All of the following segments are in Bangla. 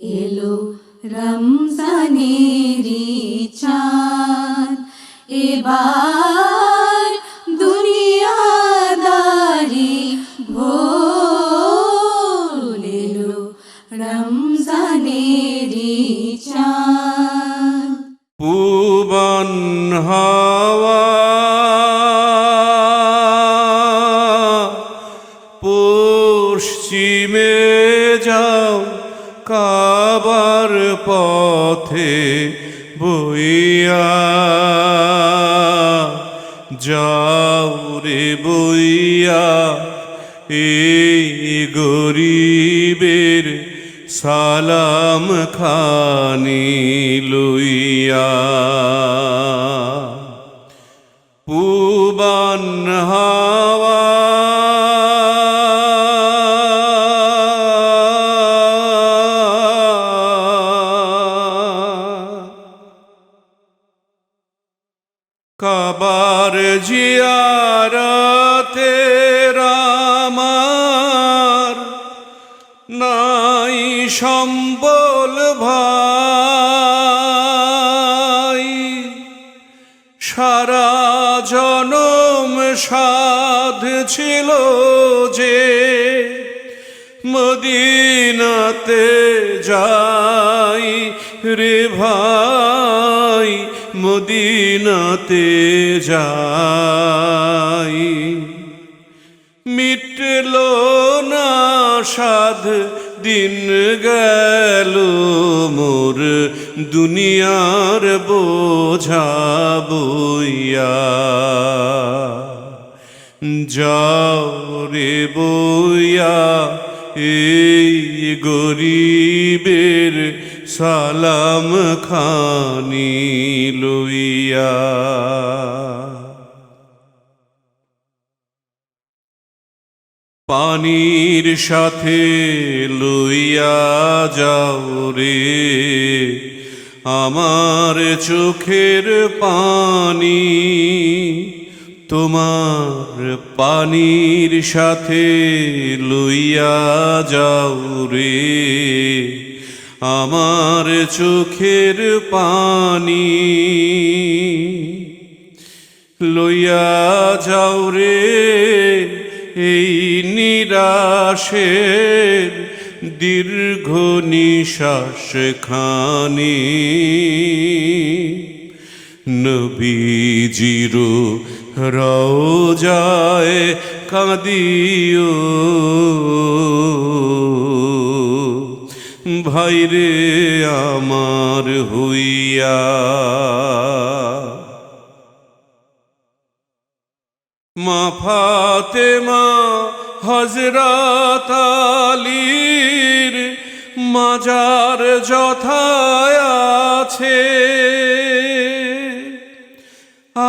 এলো রমজানেরি চাঁদ, এবার দুনিয়াদারি ভোল। এলো রমজানেরি চাঁদ। পূবন হাওয়া পশ্চিমে যাও, কাবার পথে বইয়া যাও রে বইয়া, এই গরিবের সালাম খানি লইয়া। পূবন হাওয়া কাবার জিয়ারতে আমার নাই সম্বল ভাই, সারা জনম সাধ ছিল যে মদিনাতে যাই রে ভাই, মদিনাতে যাই। মিটল না সাধ, দিন গেল মোর দুনিয়ার বোঝা বইয়া। যাও রে বইয়া, এই গরিবের সালাম খানি লইয়া। পানির সাথে লইয়া যাও রে আমার চোখের পানি, তোমার পানির সাথে লইয়া যাও রে আমার চোখের পানি। লইয়া যাও রে এই নিরাশের দীর্ঘ নিঃশ্বাস খানি, নবীজির রওজায় কাঁদিও ভাইরে আমার হইয়া। মা ফাতেমা হযরত আলীর মাজার যথায় আছে,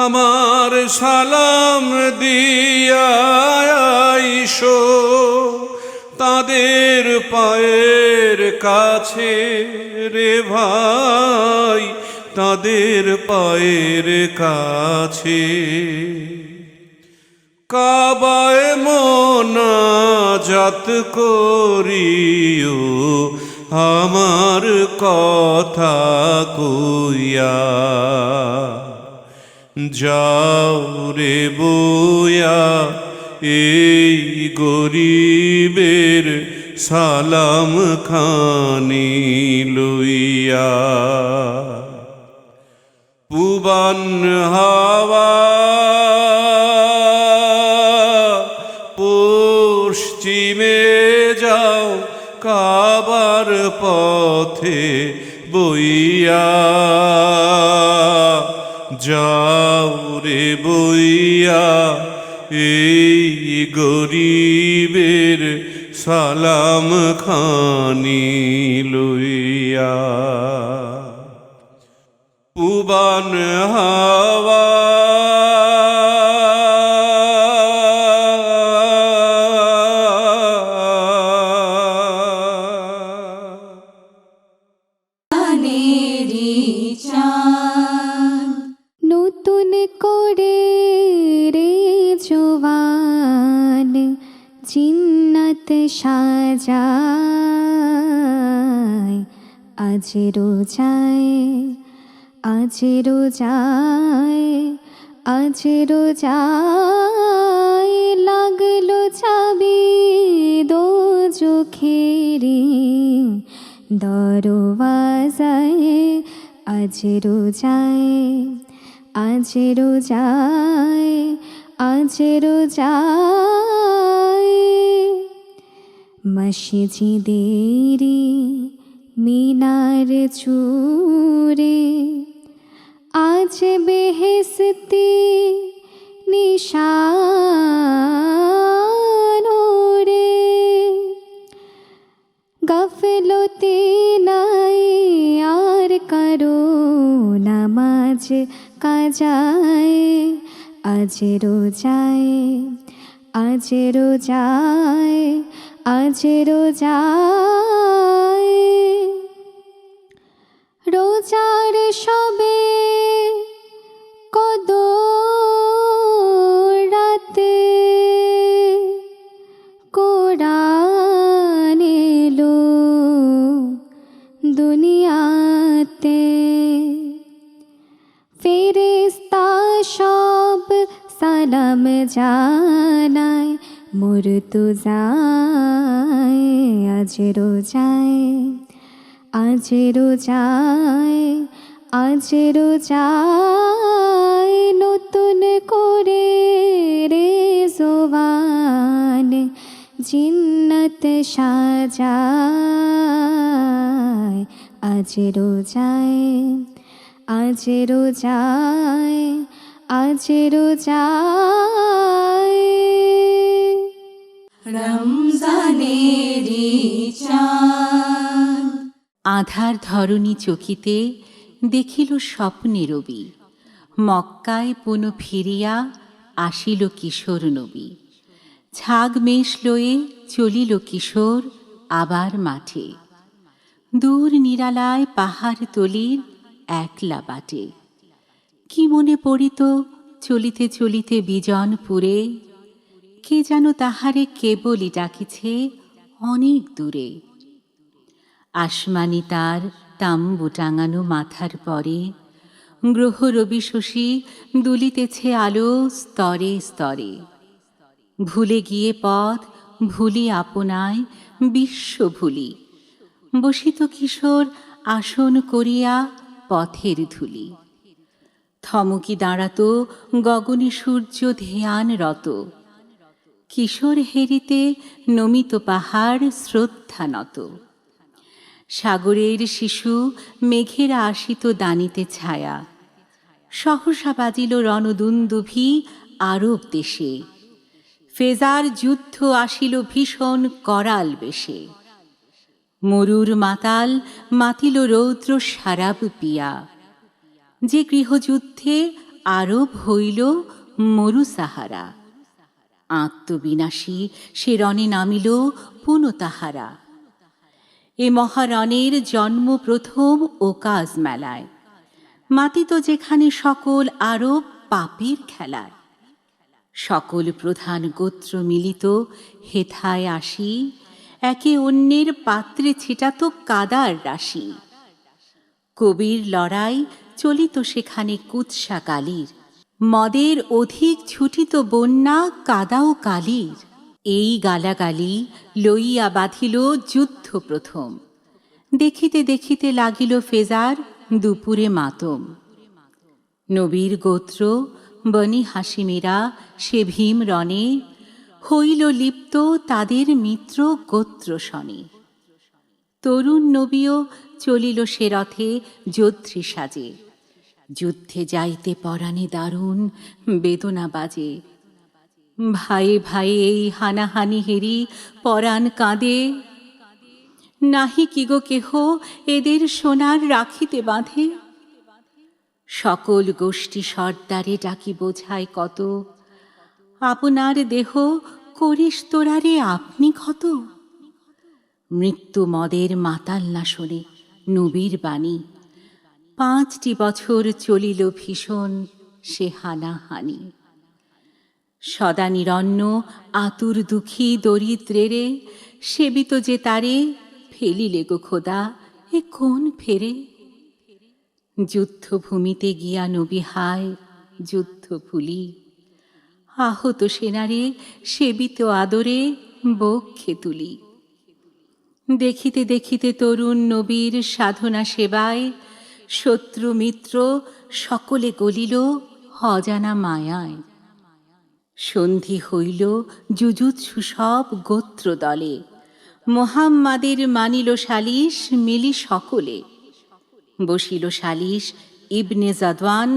আমার সালাম দিয়া আইসো তাদের পায়ের কাছে রে ভাই, তাদের পায়ের কাছে। কাবায় মোনাজাত করিও আমার কথা কইয়া। যাও রে বইয়া এই গরিবের সালাম খানি লইয়া। পূবন হাওয়া পশ্চিমে যাও, কাবার পথে বইয়া যাও রে বইয়া এই গরিবের সালাম খানি লইয়া। পূবন হাওয়া নতুন করে রে জোয়ান জিন্নাত সাজায় আজ রোজায়, আজ রোজায়, আজ রোজায় লাগলো চাবি দো চোখেরে দরওয়াজায়। আজ রোজায়, আজ রোজায়, আজ রোজায় মসজিদেরি মিনার চূড়ে আজ বেহেশতি নিশান ওড়ে। গফলতে নাই আর করো নামাজ কাজায়। আজ রোজায়, আজ রোজায়, আজ রোজায় রোজার সবে কদর রাতে কোরআন এলো দুনিয়াতে। ফেরেশতা সব সালাম জানায় মুর্তজায়। আজ রোজায়, আজ রোজায়, আজ রোজায় নতুন করে রেজওয়ান জিন্নত সাজায়। আজ রোজায়, আজ রোজায়, আজ রোজায় রমজানেরি চাঁদ। আধার ধরণী চকিতে দেখিল স্বপ্নে রবি, মক্কায় পুনঃ ফিরিয়া আসিল কিশোর নবী। ছাগ মেষ লয়ে চলিল কিশোর আবার মাঠে, দূর নিরালায় পাহাড় তলির একলা বাটে। কি মনে পড়িত চলিতে চলিতে বিজনপুরে, কে যেন তাহারে কেবলই ডাকিছে অনেক দূরে। আসমানি তার তাম্বু টাঙানো মাথার পরে, গ্রহ রবি শশী দুলিতেছে আলো স্তরে স্তরে। ভুলে গিয়ে পথ ভুলি আপনায় বিশ্ব ভুলি, বসিত কিশোর আসন করিয়া পথের ধুলি। থমকি দাঁড়াত গগনে সূর্য ধ্যানরত, কিশোর হেরিতে নমিত পাহাড় শ্রদ্ধা নত। সাগরের শিশু মেঘেরা আসিত দানিতে ছায়া, সহসা বাজিল রণদুন্দুভি আরব দেশে। ফেজার যুদ্ধ আসিল ভীষণ করাল বেশে, মরুর মাতাল মাতিল রৌদ্র সারাব পিয়া। যে গৃহযুদ্ধে আরব হইল মরু সাহারা, আত্মবিনাশী সে রণে নামিল পুনঃ তাহারা। এ মহারণের জন্ম প্রথম ওকাজ মেলায়, মাতিত যেখানে সকল আরব পাপের খেলায়। সকল প্রধান গোত্র মিলিত হেথায় আসি, একে অন্যের পাত্রে ছিটাত কাদার রাশি। কবির লড়াই চলিত সেখানে কুৎসা কালির, মদের অধিক ছুটিত বন্যা কাদাও কালির। এই গালাগালি লইয়া বাঁধিল যুদ্ধ প্রথম, দেখিতে দেখিতে লাগিল ফেজার দুপুরে মাতম। নবীর গোত্র বনি হাসিমেরা সে ভীম রণে, হইল লিপ্ত তাদের মিত্র গোত্র শনে। তরুণ নবীও চলিল সে রথে যোদ্ধৃ সাজে, যুদ্ধে যাইতে পরাণে দারুণ বেদনা বাজে। ভাইয়ে ভাইয়ে এই হানাহানি হেরি পরাণ কাঁদে, নাহি কি গো কেহ এদের সোনার রাখিতে বাঁধে। সকল গোষ্ঠী সর্দারে ডাকি বোঝায় কত, আপনার দেহ করিস তোরারে আপনি ক্ষত। মৃত্যু মদের মাতাল না শোনে নবীর বাণী, 5টি বছর চলিল ভীষণ সে হানাহানি। সদা নিরন্ন আতুর দুঃখী দরিদ্রেরে, সেবিত যে তারে ফেলিলে গো খোদা এ কোন ফেরে? যুদ্ধভূমিতে গিয়া নবী হায় যুদ্ধ ভুলি, আহত সেনারে সেবিত আদরে বক্ষে তুলি। দেখিতে দেখিতে তরুণ নবীর সাধনা সেবায় শত্রু মিত্র সকলে গলিল অজানা মায়ায়। সন্ধি হইল যুযুৎসু সব গোত্র দলে, মোহাম্মাদের মানিল সালিস মিলি সকলে। বসিল সালিস ইবনে জাদওয়ান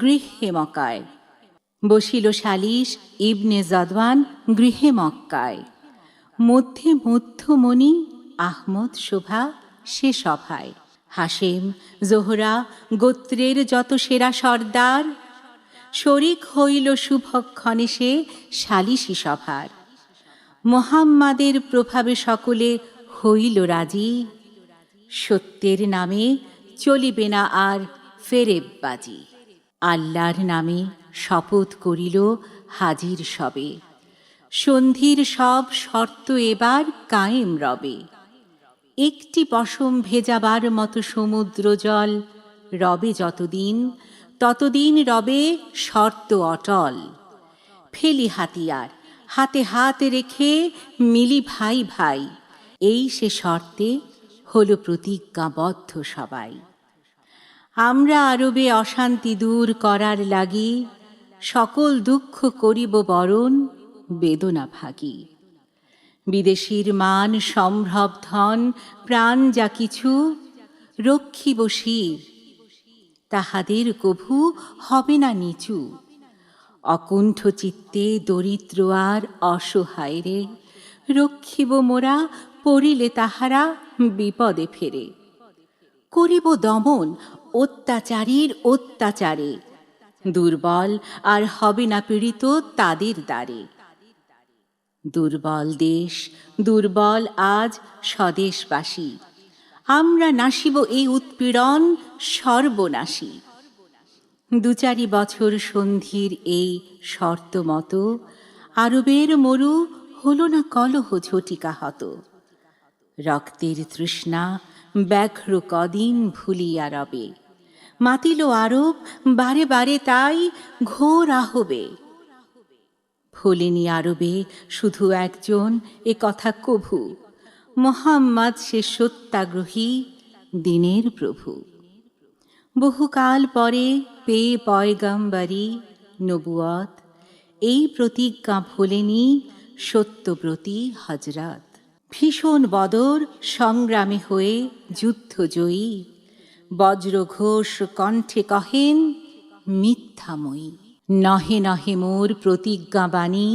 গৃহে মক্কায়, বসিল সালিস ইবনে জাদওয়ান গৃহে মক্কায়। মধ্যে মধ্যমণি আহমদ শোভা সে সভায়। হাশেম জোহরা গোত্রের যত সেরা সর্দার, শরিক হইল শুভক্ষণে সে সালিসি সভার। মোহাম্মাদের প্রভাবে সকলে হইল রাজি, সত্যের নামে চলিবে না আর ফেরেববাজি। আল্লাহর নামে শপথ করিল হাজির সবে, সন্ধির সব শর্ত এবার কায়েম রবে। একটি পশম ভেজাবার মতো সমুদ্র জল রবে যতদিন, ততদিন রবে শর্ত অটল। ফেলি হাতিয়ার হাতে হাত রেখে মিলি ভাই ভাই, এই সে শর্তে হলো প্রতিজ্ঞাবদ্ধ সবাই। আমরা আরবে অশান্তি দূর করার লাগি, সকল দুঃখ করিব বরণ বেদনা ভাগী। বিদেশীর মান সম্ভ্রম ধন প্রাণ যা কিছু রক্ষিব শির, তাহাদের কভু হবে না নিচু। অকুণ্ঠ চিত্তে দরিদ্র আর অসহায় রে, রক্ষিব মোরা পড়িলে তাহারা বিপদে ফেরে। করিব দমন অত্যাচারীর অত্যাচারে, দুর্বল আর হবে না পীড়িত তাদের দ্বারে। দুর্বল দেশ দুর্বল আজ স্বদেশবাসী, আমরা নাশিব এই উৎপীড়ন সর্বনাশী। দু চারি বছর সন্ধির এই শর্ত মতো, আরবের মরু হলো না কলহ ঝটিকা হত। রক্তের তৃষ্ণা ব্যাঘ্র কদিন ভুলিয়া রবে, মাতিল আরব বারে বারে তাই ঘোর আহবে। ভোলেনি আরবে শুধু একজন এ কথা কভু, মোহাম্মদ সে সত্যাগ্রহী দিনের প্রভু। বহুকাল পরে পেয়ে পয়গম্বরী নবুয়ত, এই প্রতিজ্ঞা ভোলেনি সত্যব্রতী হজরত। ভীষণ বদর সংগ্রামে হয়ে যুদ্ধজয়ী, বজ্রঘোষ কণ্ঠে কহেন মিথ্যাময়ী। নহে নহে মোর প্রতিজ্ঞাবাণী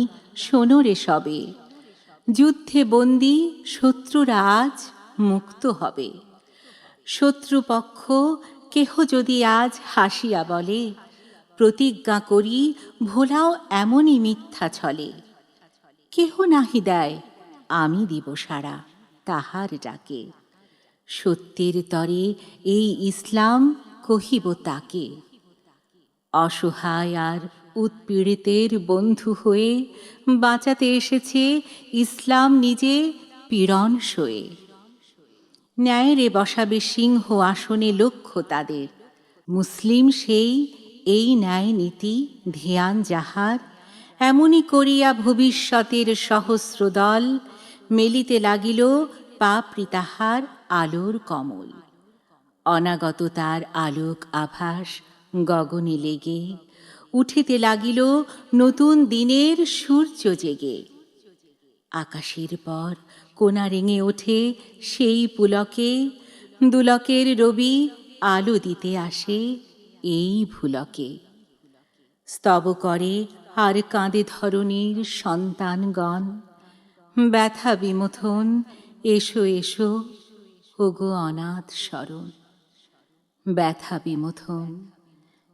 শোনরে সবে, যুদ্ধে বন্দী শত্রুরা আজ মুক্ত হবে। শত্রুপক্ষ কেহ যদি আজ হাসিয়া বলে, প্রতিজ্ঞা করি ভোলাও এমনই মিথ্যা ছলে। কেহ নাহি দেয় আমি দিব সাড়া তাহার ডাকে, সত্যের তরে এই ইসলাম কহিব তাকে। অসহায় আর উৎপীড়িতের বন্ধু হয়ে বাঁচাতে এসেছে ইসলাম নিজে পীড়ন সয়ে। ন্যায়েরে বসাবে সিংহ আসনে লক্ষ্য তাদের, মুসলিম সেই এই ন্যায় নীতি ধ্যান যাহার। এমনি করিয়া ভবিষ্যতের সহস্র দল, মেলিতে লাগিল পাপড়ি তাহার আলোর কমল। অনাগত তার আলোক আভাস গগনে লেগে, উঠিতে লাগিল নতুন দিনের সূর্য জেগে। আকাশের পর কোনা রেঙে ওঠে সেই পুলকে, দুলকের রবি আলো দিতে আসে এই ভুলকে। স্তব করে আর কাঁদে ধরণীর সন্তানগণ, ব্যথা বিমোথন এসো এসো ওগো অনাথ শরণ। ব্যথা বিমোথন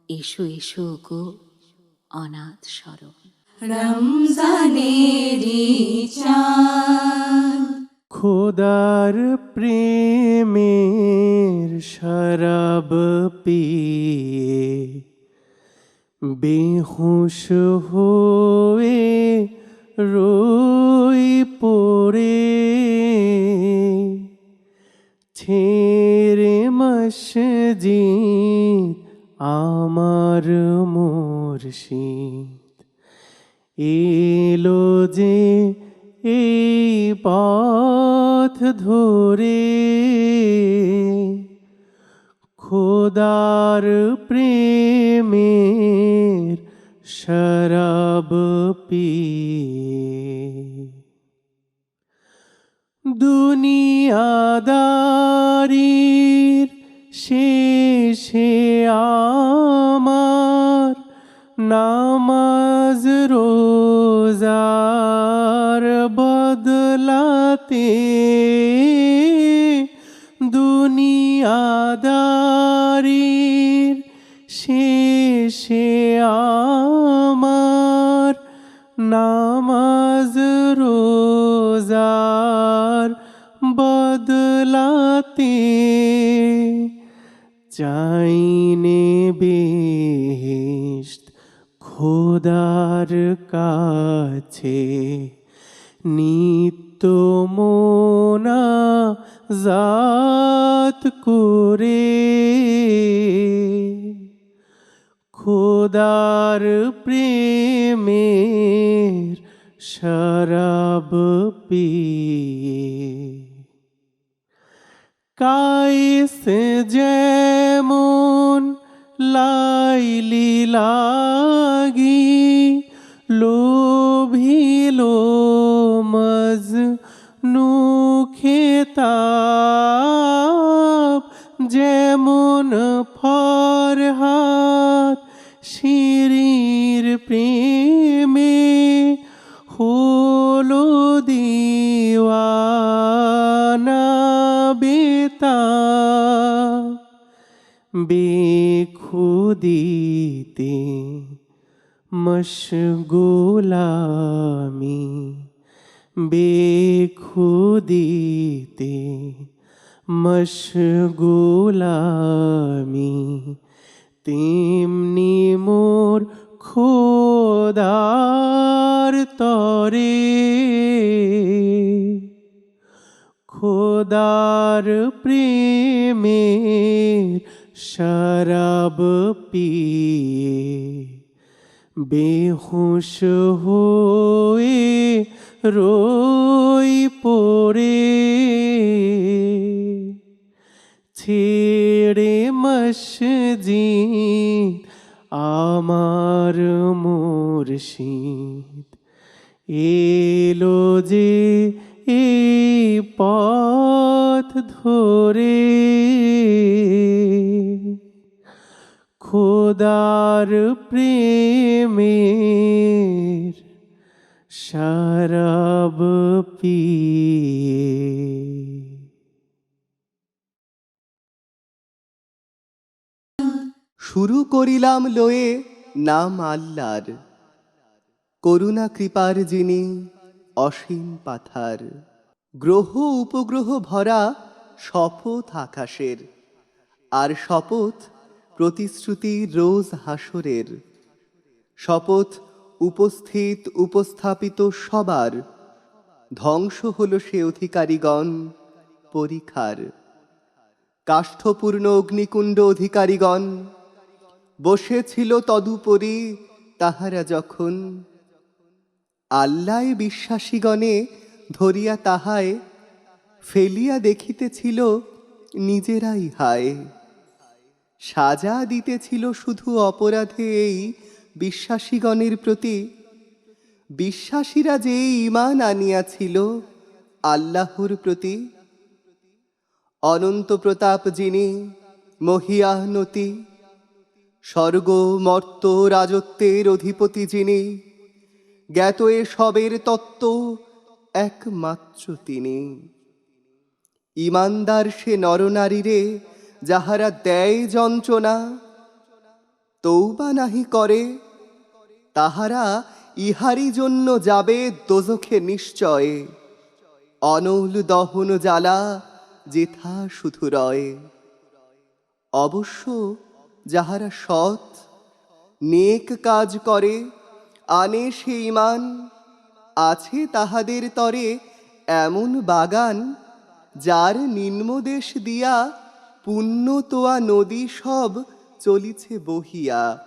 এসো এসো গো অনাথ শরণ। রমজানেরি চাঁদ খোদার প্রেমের শরাব পিয়ে বেহুশ হয়ে রই পড়ে, ছেড়ে মসজিদ আমার মুর্শিদ, এলো যে এই পথ ধরে, খোদার প্রেমের শরাব পিয়ে। দুনিয়াদারির শেষে আমার নামাজ রোজার বদলাতে, দুনিয়াদারির শেষে আমার নামাজ রোজার বদলাতে, চাইনে বেহেশত খোদার কাছে, নিত্য মোনাজাত করে, খোদার প্রেমের শরাব পিয়ে। কায়েস যেমন লাইলি লাগি লোভিল মজনু খেতাব, যেমন ফরহাদ শিরির প্রেমে হলো দিওয়ানা বেতাব, বেখুদিতে মশগুলামি, বেখুদিতে মশগুলামি, তেমনি মোর খোদার তরে, খোদার প্রেমের শরাব পিয়ে, বেহুশ হয়ে রই পড়ে, ছেড়ে মসজিদ আমার মুর্শিদ, এলো যে এই পথ ধরে, খোদার প্রেমের শরাব পিয়ে। শুরু করিলাম লয়ে নাম আল্লাহর, করুণা কৃপার যিনি অসীম পাথার। গ্রহ উপগ্রহ ভরা শপথ আকাশের, আর শপথ প্রতিশ্রুতি রোজ হাসরের। শপথ উপস্থিত উপস্থাপিত সবার, ধ্বংস হল সে অধিকারীগণ পরিখার। কাষ্ঠপূর্ণ অগ্নিকুণ্ড অধিকারীগণ বসেছিল তদুপরি তাহারা যখন, আল্লাহ বিশ্বাসীগণে ধরিয়া তাহায় ফেলিয়া দেখিতেছিল নিজেরাই হায়। সাজা দিতেছিল শুধু অপরাধে এই বিশ্বাসীগণের প্রতি, বিশ্বাসীরা যে ঈমান আনিয়াছিল আল্লাহর প্রতি। অনন্ত প্রতাপ যিনি মহিয়াহনতি, স্বর্গ মর্ত রাজত্বের অধিপতি যিনি, জ্ঞাত এ সবের তত্ত্ব একমাত্র তিনি। ঈমানদার সে নরনারীরে যাহারা দেয় যন্ত্রণা, তৌবা নাহি করে তাহারা ইহারি জন্য যাবে দোজখে নিশ্চয়। অনল দহন জ্বালা যেথা শুধু রয়। অবশ্য যাহারা সৎ নেক কাজ করে, আনে সে ঈমান, আছে তাহাদের তরে এমন বাগান, যার নিম্নদেশ দিয়া পুণ্য তোয়া নদী সব চলিছে বহিয়া।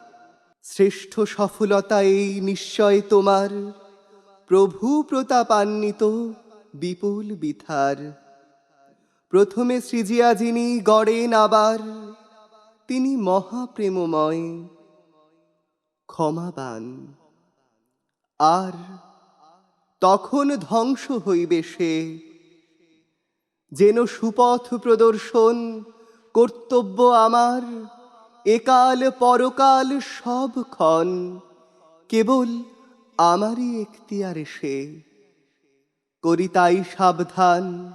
শ্রেষ্ঠ সফলতা এই নিশ্চয় তোমার, প্রভু প্রতাপান্বিত বিপুল বিথার। প্রথমে সৃজিয়া যিনি গড়েন আবার, তিনি মহাপ্রেমময় ক্ষমাবান। আর তখন ধ্বংস হইবে সে, যেন সুপথ প্রদর্শন কর্তব্য আমার। একাল পরকাল সব ক্ষণ কেবল আমারই এখতিয়ারে সে। করি তাই সাবধান,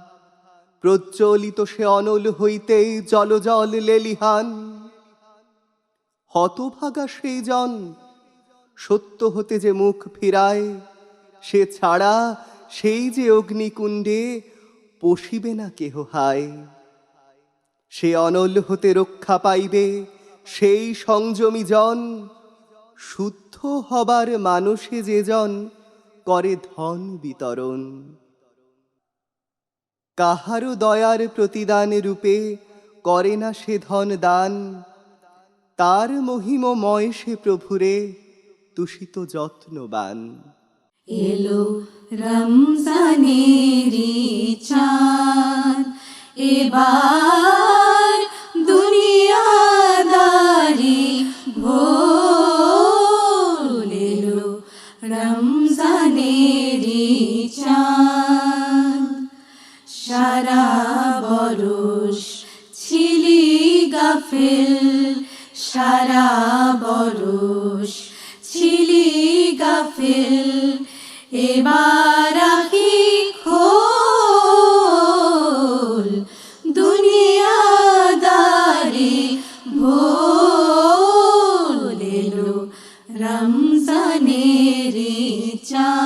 প্রজ্বলিত সে অনল হইতেই জল জল লেলিহান। হতভাগা সেই জন সত্য হতে যে মুখ ফিরায়, সে ছাড়া সেই যে অগ্নিকুণ্ডে পশিবে না কেহ হায়। সে অনল হতে রক্ষা পাইবে সেই সংযমী জন, শুদ্ধ হবার মানুষে যে জন করে ধন বিতরণ। কাহারও দয়ার প্রতিদান রূপে করে না সে ধন দান, তার মহিমময় সে প্রভুরে তুষিত যত্নবান। এলো রমজানেরি চাঁদ, এবার দুনিয়াদারি ভোল। এলো রমজানেরি চাঁদ, সারা বরষ ছিলি গাফিল, সারা বরষ ছিলি গাফিল। এবার আখি খোল, দুনিয়াদারি ভোল। এলো রমজানেরি চাঁদ।